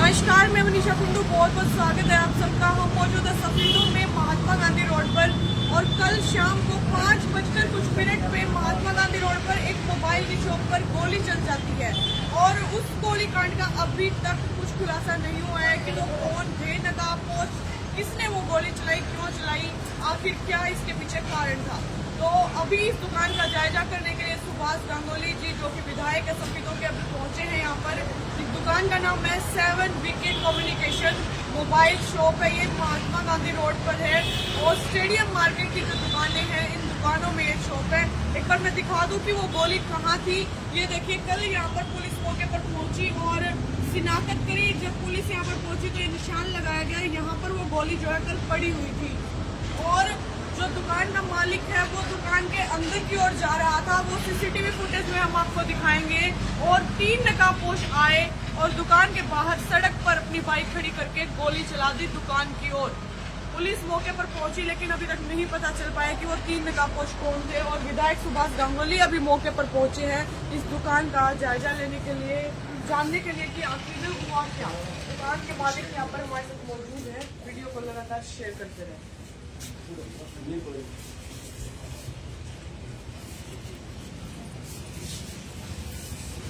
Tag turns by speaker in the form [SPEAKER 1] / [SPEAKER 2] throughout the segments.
[SPEAKER 1] नमस्कार, मैं मनीषा कुंडू, बहुत बहुत स्वागत है आप सबका। हम मौजूद है सफीदों में महात्मा गांधी रोड पर और कल शाम को 5:00 पे महात्मा गांधी रोड पर एक मोबाइल की शॉप पर गोली चल जाती है और उस गोलीकांड का अभी तक कुछ खुलासा नहीं हुआ है कि लोग कौन थे, नकाबपोश, किसने वो गोली चलाई, क्यों चलाई, आखिर क्या इसके पीछे कारण था। तो अभी इस दुकान का जायजा करने के लिए सुभाष गांगुली जी, जो कि विधायक है सफीदों के, अभी पहुंचे हैं यहाँ पर। इस दुकान का नाम है 7 विकेट कम्युनिकेशन मोबाइल शॉप है। ये महात्मा गांधी रोड पर है और स्टेडियम मार्केट की जो दुकानें हैं, इन दुकानों में ये शॉप है। एक बार मैं दिखा दूं कि वो गोली कहाँ थी। ये देखिए, कल यहाँ पर पुलिस मौके पर पहुंची और शिनाख्त करी। जब पुलिस यहाँ पर पहुंची तो ये निशान लगाया गया, यहाँ पर वो गोली जो है कल पड़ी हुई थी। और जो दुकान का मालिक है वो दुकान के अंदर की ओर जा रहा था, वो सीसीटीवी फुटेज में हम आपको दिखाएंगे। और 3 नकाबपोश आए और दुकान के बाहर सड़क पर अपनी बाइक खड़ी करके गोली चला दी दुकान की ओर। पुलिस मौके पर पहुंची लेकिन अभी तक नहीं पता चल पाया कि वो 3 नकाबपोश कौन थे। और विधायक सुभाष गांगुली अभी मौके पर पहुंचे हैं इस दुकान का जायजा लेने के लिए, जानने के लिए कि आखिर में हुआ क्या। दुकान के मालिक यहाँ पर हमारे साथ मौजूद है, वीडियो को लगातार शेयर करते रहे।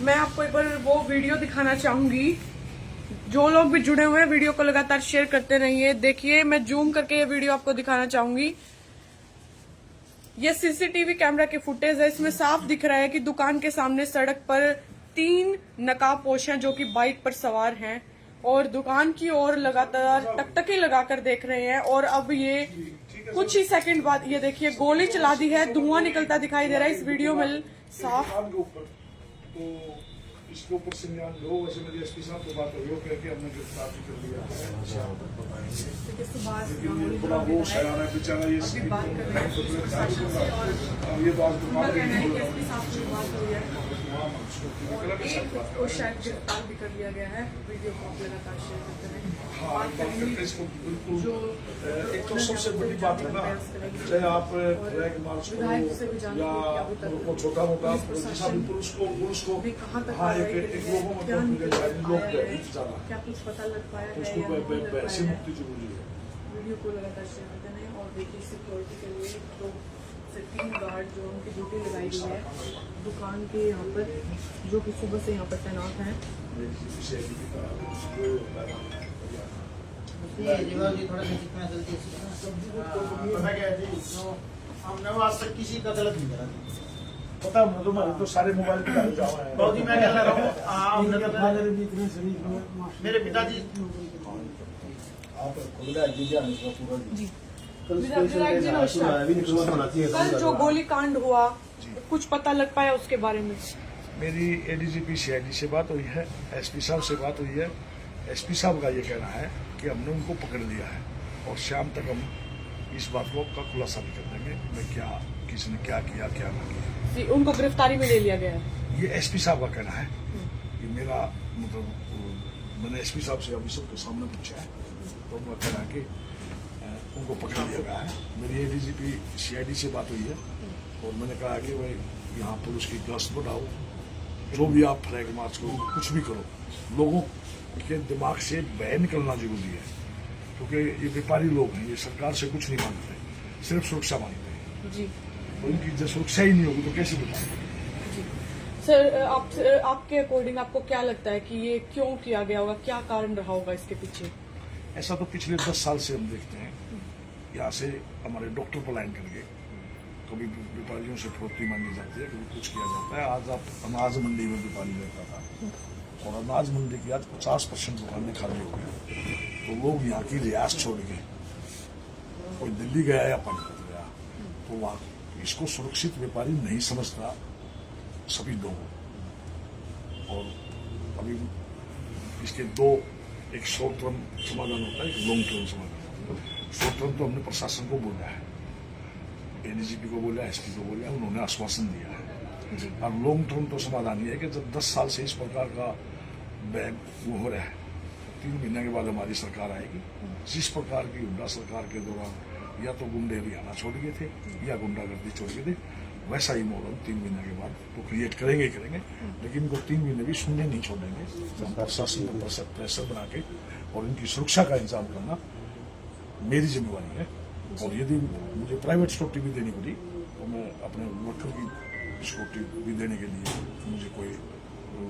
[SPEAKER 1] मैं आपको एक बार वो वीडियो दिखाना चाहूंगी। जो लोग भी जुड़े हुए हैं, वीडियो को लगातार शेयर करते रहिए। देखिए, मैं जूम करके ये वीडियो आपको दिखाना चाहूंगी। ये सीसीटीवी कैमरा की फुटेज है, इसमें साफ दिख रहा है कि दुकान के सामने सड़क पर 3 नकाबपोश हैं जो कि बाइक पर सवार हैं और दुकान की ओर लगातार टकटकी लगाकर देख रहे हैं। और अब ये कुछ ही सेकंड बाद ये देखिए गोली चला दी है, धुआं निकलता दिखाई दे रहा है इस वीडियो में साफ।
[SPEAKER 2] तो इसके ऊपर संज्ञान लो। वैसे मेरी एसपी साहब को बात हुई करके हमने गिरफ्तार भी कर लिया है। लेकिन ये थोड़ा वो शरारा है बेचारा, ये तो आज
[SPEAKER 1] शायद गिरफ्तार भी कर लिया गया है। वीडियो को आप लगातार शेयर करते हैं।
[SPEAKER 2] हाँ, इसको बिल्कुल एक तो सबसे बड़ी बात है ना, चाहे आप फ्लैग मार्च करो या छोटा मोटा पुलिस को हाँ एक लोगों में लोग ज्यादा
[SPEAKER 1] क्या कुछ पता लग पाया है
[SPEAKER 2] उसको ऐसी मुक्ति जरूरी है।
[SPEAKER 1] वीडियो को लगातार शेयर करते हैं। और देखिए, सिक्योरिटी के लिए 2 से 3 गार्ड जो उनकी ड्यूटी लगाई हुई है दुकान के यहाँ पर, जो कि सुबह से यहाँ पर तैनात हैं।
[SPEAKER 3] हमने आज तक किसी का गलत नहीं करा।
[SPEAKER 2] पता है तो सारे मोबाइल पे जावा है।
[SPEAKER 3] बहुत ही मैं कह रहा हूँ मेरे पिताजी
[SPEAKER 2] आप खुद का
[SPEAKER 1] जी कल जो गोलीकांड हुआ, कुछ पता लग पाया उसके बारे में?
[SPEAKER 2] मेरी एडीजीपी सीआईडी से बात हुई है, एसपी साहब से बात हुई है। एसपी साहब का ये कहना है कि हमने उनको पकड़ लिया है और शाम तक हम इस बात का खुलासा भी कर देंगे मैं क्या किसने क्या किया क्या ना किया।
[SPEAKER 1] जी, उनको गिरफ्तारी में ले लिया गया है,
[SPEAKER 2] ये एसपी साहब का कहना है। ये मेरा मतलब मैंने एसपी साहब से अभी सबके सामने पूछा है तो उनका कहना है कि उनको पकड़ लिया गया है। मेरी एडीजीपी सीआईडी से बात हुई है और मैंने कहा कि भाई यहाँ पुलिस की गश्त बढ़ाओ, जो भी आप फ्लैग मार्च करो, कुछ भी करो, लोगों के दिमाग से भय निकलना जरूरी है क्योंकि ये व्यापारी लोग हैं, ये सरकार से कुछ नहीं मांगते, सिर्फ सुरक्षा मांगते हैं
[SPEAKER 1] जी।
[SPEAKER 2] तो उनकी जब सुरक्षा ही नहीं होगी तो कैसे बताएंगे।
[SPEAKER 1] सर, आपके अकॉर्डिंग आपको क्या लगता है कि ये क्यों किया गया होगा, क्या कारण रहा होगा इसके पीछे?
[SPEAKER 2] ऐसा तो पिछले 10 साल से हम देखते हैं। यहाँ से हमारे डॉक्टर पलायन करके कभी व्यापारियों से फरोख्ती मांगी जाती है, कभी कुछ किया जाता है। आज आप अनाज मंडी में व्यापारी रहता था और अनाज मंडी की आज 50% दुकानें खाली हो गई तो लोग यहाँ की रियासत छोड़ के कोई दिल्ली गया या पानीपत गया तो वहाँ इसको सुरक्षित व्यापारी नहीं समझता सभी लोग। और अभी इसके 2 एक शॉर्ट टर्म समाधान होता है, एक लॉन्ग टर्म समाधान। शॉर्ट टर्म तो हमने प्रशासन को बोला है, एडीजीपी को बोला, एसपी को बोला, उन्होंने आश्वासन दिया है। और लॉन्ग टर्म तो समाधान ये है कि जब 10 साल से इस प्रकार का वो हो रहा है, 3 महीने के बाद हमारी सरकार आएगी। जिस प्रकार की हुड्डा सरकार के दौरान या तो गुंडे हरियाणा छोड़ गए थे या गुंडागर्दी छोड़ गए थे, वैसा ही माहौल 3 महीने के बाद वो क्रिएट करेंगे ही करेंगे, लेकिन इनको 3 महीने भी शून्य नहीं छोड़ेंगे। हम प्रशासन पर प्रेशर बना के और इनकी सुरक्षा का इंतजाम करना मेरी जिम्मेवारी है। और यदि मुझे प्राइवेट सिक्योरिटी भी देनी पड़ी तो मैं अपने वर्कर की सिक्योरिटी भी देने के लिए मुझे कोई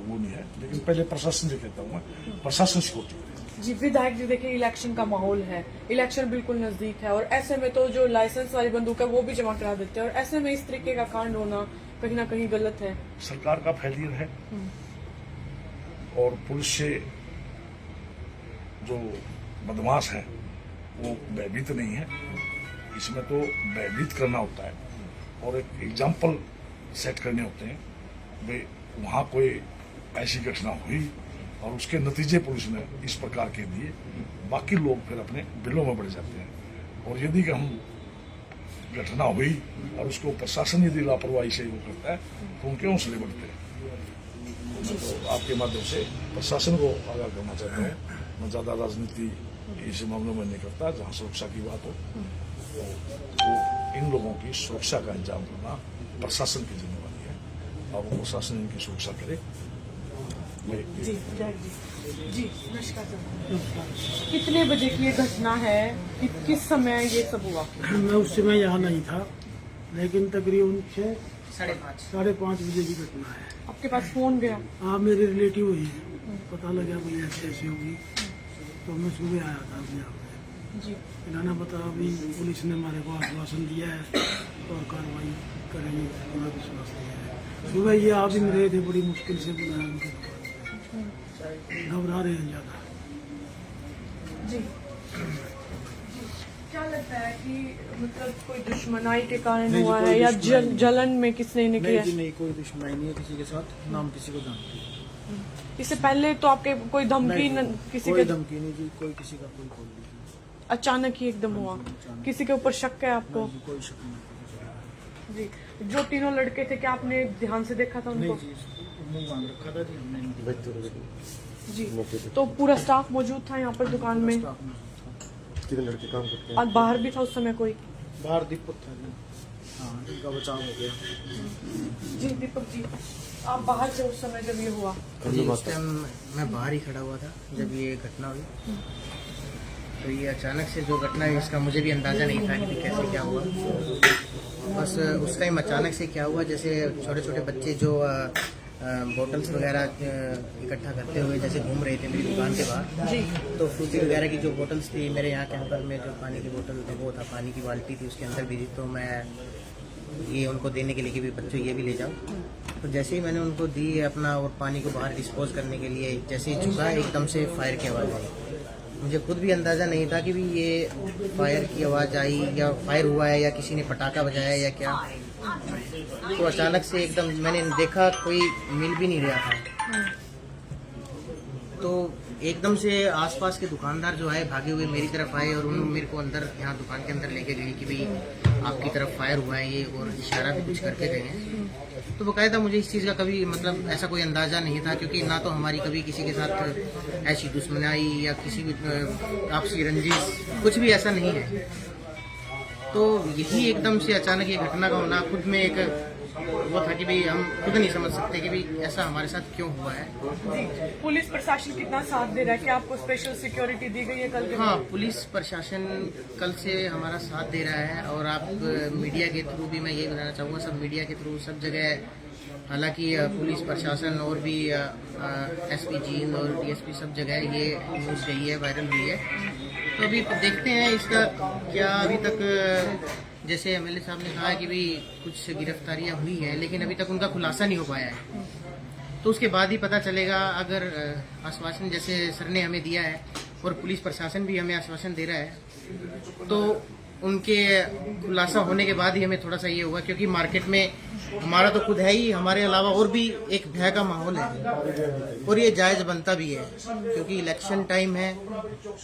[SPEAKER 2] वो नहीं है, लेकिन पहले प्रशासन से कहता हूँ मैं, प्रशासन सिक्योरिटी करे।
[SPEAKER 1] जी विधायक जी, देखिए इलेक्शन का माहौल है, इलेक्शन बिल्कुल नजदीक है और ऐसे में तो जो लाइसेंस वाली बंदूक है वो भी जमा करा देते हैं और ऐसे में इस तरीके का कांड होना कहीं ना कहीं गलत है।
[SPEAKER 2] सरकार का फेलियर है और पुलिस से जो बदमाश है वो भयभीत नहीं है। इसमें तो भयभीत करना होता है और एक एग्जाम्पल सेट करने होते हैं। भाई वहाँ कोई ऐसी घटना हुई और उसके नतीजे पुलिस ने इस प्रकार के दिए, बाकी लोग फिर अपने बिलों में बढ़ जाते हैं। और यदि हम घटना हुई और उसको प्रशासन यदि लापरवाही से वो करता है तो उनके हौसले बढ़ते हैं। तो आपके माध्यम से प्रशासन को आगाह करना चाहते हैं, मैं ज्यादा राजनीति इस मामलों में नहीं करता। जहाँ सुरक्षा की बात हो तो इन लोगों की सुरक्षा का इंतजाम करना प्रशासन की जिम्मेवारी है और वो प्रशासन इनकी सुरक्षा करे।
[SPEAKER 1] जी विधायक जी नमस्कार सर, कितने बजे की ये घटना है, किस समय ये सब हुआ?
[SPEAKER 4] मैं उस समय यहाँ नहीं था, लेकिन तकरीबन 5:30 बजे की घटना है।
[SPEAKER 1] आपके पास फोन गया?
[SPEAKER 4] हाँ, मेरे रिलेटिव हुई है, पता लगा भाई ऐसे ऐसे होगी, तो मैं सुबह आया था अपने यहाँ पे।
[SPEAKER 1] जी
[SPEAKER 4] इन्होंने बताया अभी पुलिस ने हमारे को आश्वासन दिया है और कार्रवाई करेंगे, पूरा विश्वास दिया है। सुबह ये आ भी रहे थे, बड़ी मुश्किल से बुलाया उनके दुकान, घबरा रहे हैं ज्यादा।
[SPEAKER 1] जी क्या लगता है कि मतलब कोई दुश्मनाई के कारण
[SPEAKER 3] नहीं,
[SPEAKER 1] हुआ
[SPEAKER 3] कोई
[SPEAKER 1] है या
[SPEAKER 3] दुश्मनाई नहीं।
[SPEAKER 1] जलन में किसने ने किया?
[SPEAKER 3] नहीं जी नहीं, कोई दुश्मनी नहीं है किसी के साथ, नाम किसी को जानती है।
[SPEAKER 1] इससे पहले तो आपके कोई धमकी
[SPEAKER 3] नहीं,
[SPEAKER 1] किसी
[SPEAKER 3] कोई
[SPEAKER 1] के
[SPEAKER 3] धमकी नहीं जी, कोई किसी का कोई कॉल नहीं,
[SPEAKER 1] अचानक ही एकदम हुआ? किसी के ऊपर शक है आपको?
[SPEAKER 3] नहीं जी, कोई शक नहीं।
[SPEAKER 1] जी जो तीनों लड़के थे, क्या आपने ध्यान से देखा था
[SPEAKER 3] नहीं
[SPEAKER 1] उनको?
[SPEAKER 3] जी, मुंह बांध रखा था जी हमने इनके।
[SPEAKER 1] जी तो पूरा स्टाफ मौजूद था यहाँ पर दुकान में
[SPEAKER 3] स्टाफ में था।
[SPEAKER 5] कितने लड़के काम करते हैं?
[SPEAKER 1] और बाहर भी था उस समय कोई?
[SPEAKER 3] बाहर दीपक था जी, हाँ इनका बचाव हो गया।
[SPEAKER 1] जी दीपक जी, आप बाहर थे उस समय जब ये हुआ?
[SPEAKER 5] कभी
[SPEAKER 6] उस
[SPEAKER 5] बात
[SPEAKER 6] टाइम मैं बाहर ही खड़ा हुआ था जब ये घटना हुई। तो ये अचानक से जो घटना है इसका मुझे भी अंदाज़ा नहीं था कि कैसे क्या हुआ। बस उस टाइम अचानक से क्या हुआ, जैसे छोटे छोटे बच्चे जो बोतल्स वगैरह इकट्ठा करते हुए जैसे घूम रहे थे मेरी दुकान के बाहर।
[SPEAKER 1] जी
[SPEAKER 6] तो फ्रूटी वगैरह की जो बोतल्स थी मेरे यहाँ कैंपर में, जो पानी की बोतल थी वो था, पानी की बाल्टी थी उसके अंदर भी थी। तो मैं ये उनको देने के लिए कि भी बच्चों ये भी ले जाओ। तो जैसे ही मैंने उनको दी अपना और पानी को बाहर डिस्पोज करने के लिए जैसे ही झुका, एकदम से फायर की आवाज़ आई। मुझे खुद भी अंदाज़ा नहीं था कि भी ये फायर की आवाज़ आई या फायर हुआ है या किसी ने पटाखा बजाया या क्या। तो अचानक से एकदम मैंने देखा कोई मिल भी नहीं रहा था। तो एकदम से आसपास के दुकानदार जो आए भागे हुए मेरी तरफ आए और उन्होंने मेरे को अंदर यहाँ दुकान के अंदर लेके गए कि भाई आपकी तरफ फायर हुआ है ये, और इशारा भी कुछ करके गए हैं। तो बाकायदा मुझे इस चीज़ का कभी मतलब ऐसा कोई अंदाज़ा नहीं था, क्योंकि ना तो हमारी कभी किसी के साथ ऐसी दुश्मनाई या किसी भी आपसी रंजिश कुछ भी ऐसा नहीं है। तो यही एकदम से अचानक ये घटना का होना खुद में एक वो था कि भाई हम खुद नहीं समझ सकते कि भाई ऐसा हमारे साथ क्यों हुआ है।
[SPEAKER 1] जी पुलिस प्रशासन कितना साथ दे रहा है? क्या आपको स्पेशल सिक्योरिटी दी गई है कल के?
[SPEAKER 6] हाँ, पुलिस प्रशासन कल से हमारा साथ दे रहा है और आप मीडिया के थ्रू भी मैं ये बताना चाहूँगा, सब मीडिया के थ्रू सब जगह, हालांकि पुलिस प्रशासन और भी एसपी जींद और डीएसपी सब जगह ये न्यूज़ गई है, वायरल हुई है। तो अभी देखते हैं इसका क्या। अभी तक जैसे एमएलए साहब ने कहा कि भी कुछ गिरफ्तारियां हुई हैं, लेकिन अभी तक उनका खुलासा नहीं हो पाया है। तो उसके बाद ही पता चलेगा। अगर आश्वासन जैसे सर ने हमें दिया है और पुलिस प्रशासन भी हमें आश्वासन दे रहा है, तो उनके खुलासा होने के बाद ही हमें थोड़ा सा ये होगा, क्योंकि मार्केट में हमारा तो खुद है ही, हमारे अलावा और भी एक भय का माहौल है और ये जायज़ बनता भी है, क्योंकि इलेक्शन टाइम है।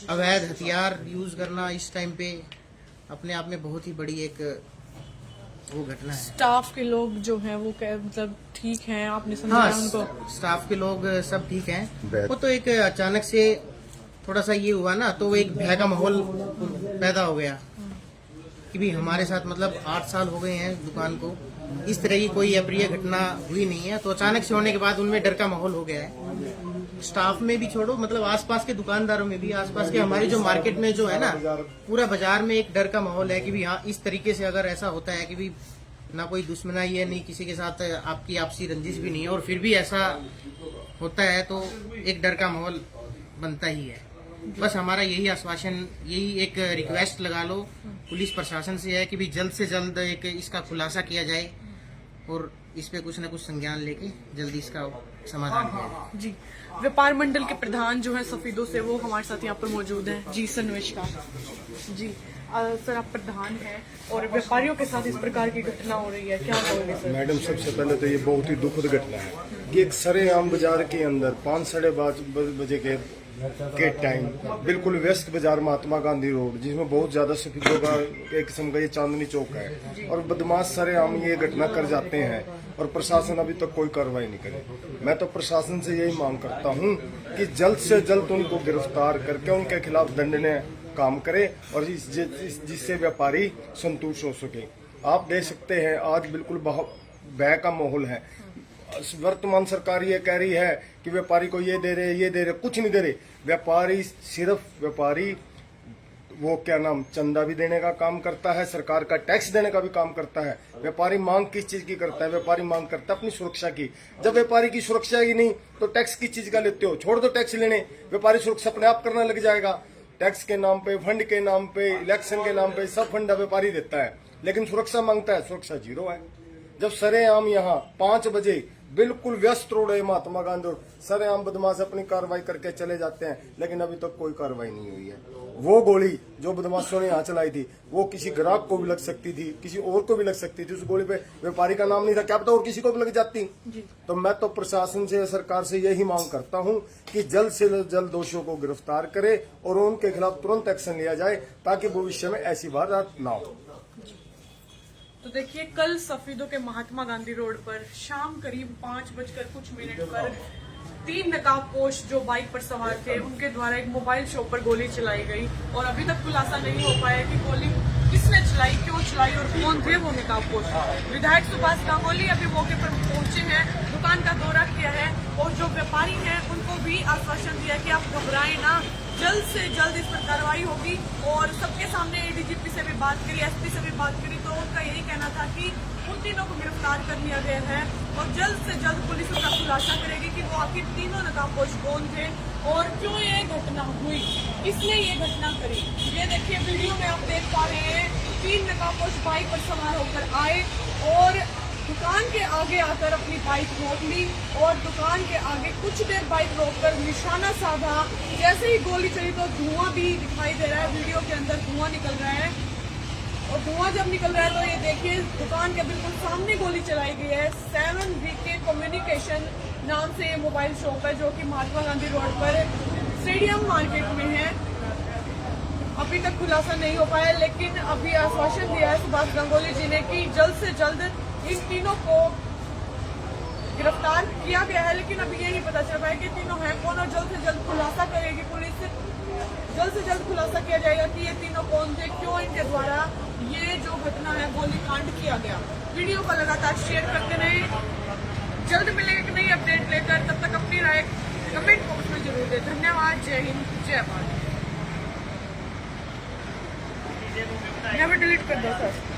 [SPEAKER 6] अवैध हथियार यूज़ करना इस टाइम पे अपने आप में बहुत ही बड़ी एक वो घटना है।
[SPEAKER 1] स्टाफ के लोग जो हैं वो मतलब ठीक हैं? आपने समझाया उनको?
[SPEAKER 6] हाँ, स्टाफ के लोग सब ठीक हैं। वो तो एक अचानक से थोड़ा सा ये हुआ ना, तो वो एक भय का माहौल पैदा हो गया कि भी हमारे साथ मतलब 8 साल हो गए हैं दुकान को, इस तरह की कोई अप्रिय घटना हुई नहीं है। तो अचानक से होने के बाद उनमें डर का माहौल हो गया है। स्टाफ में भी छोड़ो, मतलब आसपास के दुकानदारों में भी, आसपास के हमारी जो मार्केट में जो है ना, पूरा बाजार में एक डर का माहौल है कि भी हाँ, इस तरीके से अगर ऐसा होता है कि भी ना कोई दुश्मनाई है, नहीं किसी के साथ आपकी आपसी रंजिश भी नहीं है, और फिर भी ऐसा होता है तो एक डर का माहौल बनता ही है। बस हमारा यही आश्वासन, यही एक रिक्वेस्ट लगा लो पुलिस प्रशासन से है कि भी जल्द से जल्द एक इसका खुलासा किया जाए और इस पे कुछ न कुछ संज्ञान लेके जल्दी इसका समाधान किया जाए।
[SPEAKER 1] जी, व्यापार मंडल के प्रधान जो है सफीदों से, वो हमारे साथ यहाँ पर मौजूद हैं। जी सर, नमस्कार। जी सर, आप प्रधान हैं और व्यापारियों के साथ इस प्रकार की घटना हो रही है, क्या कहोगे सर?
[SPEAKER 5] मैडम, सबसे पहले तो ये बहुत ही दुखद घटना है कि एक सरेआम बाजार के अंदर 5 साढ़े 5 बजे के टाइम बिल्कुल व्यस्त बाजार महात्मा गांधी रोड, जिसमें बहुत ज्यादा सफेदों का एक किस्म का ये चांदनी चौक है, और बदमाश सरेआम ये घटना कर जाते हैं और प्रशासन अभी तक कोई कार्रवाई नहीं करे। मैं तो प्रशासन से यही मांग करता हूँ कि जल्द से जल्द उनको गिरफ्तार करके उनके खिलाफ दंडनीय काम करे और जिससे व्यापारी संतुष्ट हो सके। आप देख सकते हैं आज बिल्कुल भय का माहौल है। वर्तमान सरकार ये कह रही है कि व्यापारी को ये दे रहे, कुछ नहीं दे रहे। व्यापारी वो क्या नाम चंदा भी देने का काम करता है, सरकार का टैक्स देने का भी काम करता है। व्यापारी मांग किस चीज की करता है? व्यापारी मांग करता है अपनी सुरक्षा की। जब व्यापारी की सुरक्षा ही नहीं तो टैक्स किस चीज का लेते हो? छोड़ दो टैक्स लेने, व्यापारी सुरक्षा अपने आप करने लग जाएगा। टैक्स के नाम पे, फंड के नाम पे, इलेक्शन के नाम पे सब फंड व्यापारी देता है, लेकिन सुरक्षा मांगता है, सुरक्षा जीरो है। जब सरेआम यहाँ 5 बजे बिल्कुल व्यस्त रोड है महात्मा गांधी रोड, सरेआम बदमाश अपनी कार्रवाई करके चले जाते हैं, लेकिन अभी तक कोई कार्रवाई नहीं हुई है। वो गोली जो बदमाशों ने यहाँ चलाई थी वो किसी ग्राहक को भी लग सकती थी, किसी और को भी लग सकती थी। उस गोली पे व्यापारी का नाम नहीं था, क्या पता और किसी को भी लग जाती। तो मैं तो प्रशासन से, सरकार से यही मांग करता हूँ कि जल्द से जल्द दोषियों को गिरफ्तार करे और उनके खिलाफ तुरंत एक्शन लिया जाए ताकि भविष्य में ऐसी वारदात ना हो।
[SPEAKER 1] तो देखिए, कल सफीदों के महात्मा गांधी रोड पर शाम करीब 5:00 कुछ मिनट पर 3 नकाबपोश जो बाइक पर सवार थे उनके द्वारा एक मोबाइल शॉप पर गोली चलाई गई, और अभी तक खुलासा नहीं हो पाया कि गोली किसने चलाई, क्यों चलाई और कौन थे वो नकाबपोश। विधायक सुभाष गांगुली अभी मौके पर पहुंचे हैं, दुकान का दौरा किया है और जो व्यापारी हैं उनको भी आश्वासन दिया कि आप घबराएं ना, जल्द से जल्द इस पर कार्रवाई होगी। और सबके सामने एडीजीपी से भी बात करी, एसपी से भी बात करी, तो उनका यही कहना था कि उन तीनों को गिरफ्तार कर लिया गया है और जल्द से जल्द पुलिस उसका खुलासा करेगी कि वो आखिर तीनों नकाबपोश कौन थे और क्यों ये घटना हुई, किसने ये घटना करी। ये देखिए, वीडियो में आप देख पा रहे हैं 3 नकाबपोश बाइक पर सवार होकर आए और दुकान के आगे आकर अपनी बाइक रोक ली और दुकान के आगे कुछ देर बाइक रोककर निशाना साधा। जैसे ही गोली चली तो धुआं भी दिखाई दे रहा है, वीडियो के अंदर धुआं निकल रहा है, और धुआं जब निकल रहा है तो ये देखिए दुकान के बिल्कुल सामने गोली चलाई गई है। 7VK कम्युनिकेशन नाम से ये मोबाइल शॉप है जो कि महात्मा गांधी रोड पर स्टेडियम मार्केट में है। अभी तक खुलासा नहीं हो पाया, लेकिन अभी आश्वासन दिया है सुभाष गांगुली जी ने कि जल्द से जल्द इन तीनों को गिरफ्तार किया गया है। लेकिन अभी ये नहीं पता चल पाया कि तीनों हैं कौन, और जल्द से जल्द खुलासा करेगी पुलिस। जल्द से जल्द खुलासा किया जाएगा कि ये तीनों कौन थे, क्यों इनके द्वारा ये जो घटना है गोलीकांड किया गया। वीडियो को लगातार शेयर करते रहे। जल्द मिलेंगे एक नई अपडेट लेकर, तब तक अपनी राय कमेंट बॉक्स में जरूर दें। धन्यवाद। जय हिंद, जय भारत। नेवर डिलीट कर दो सर।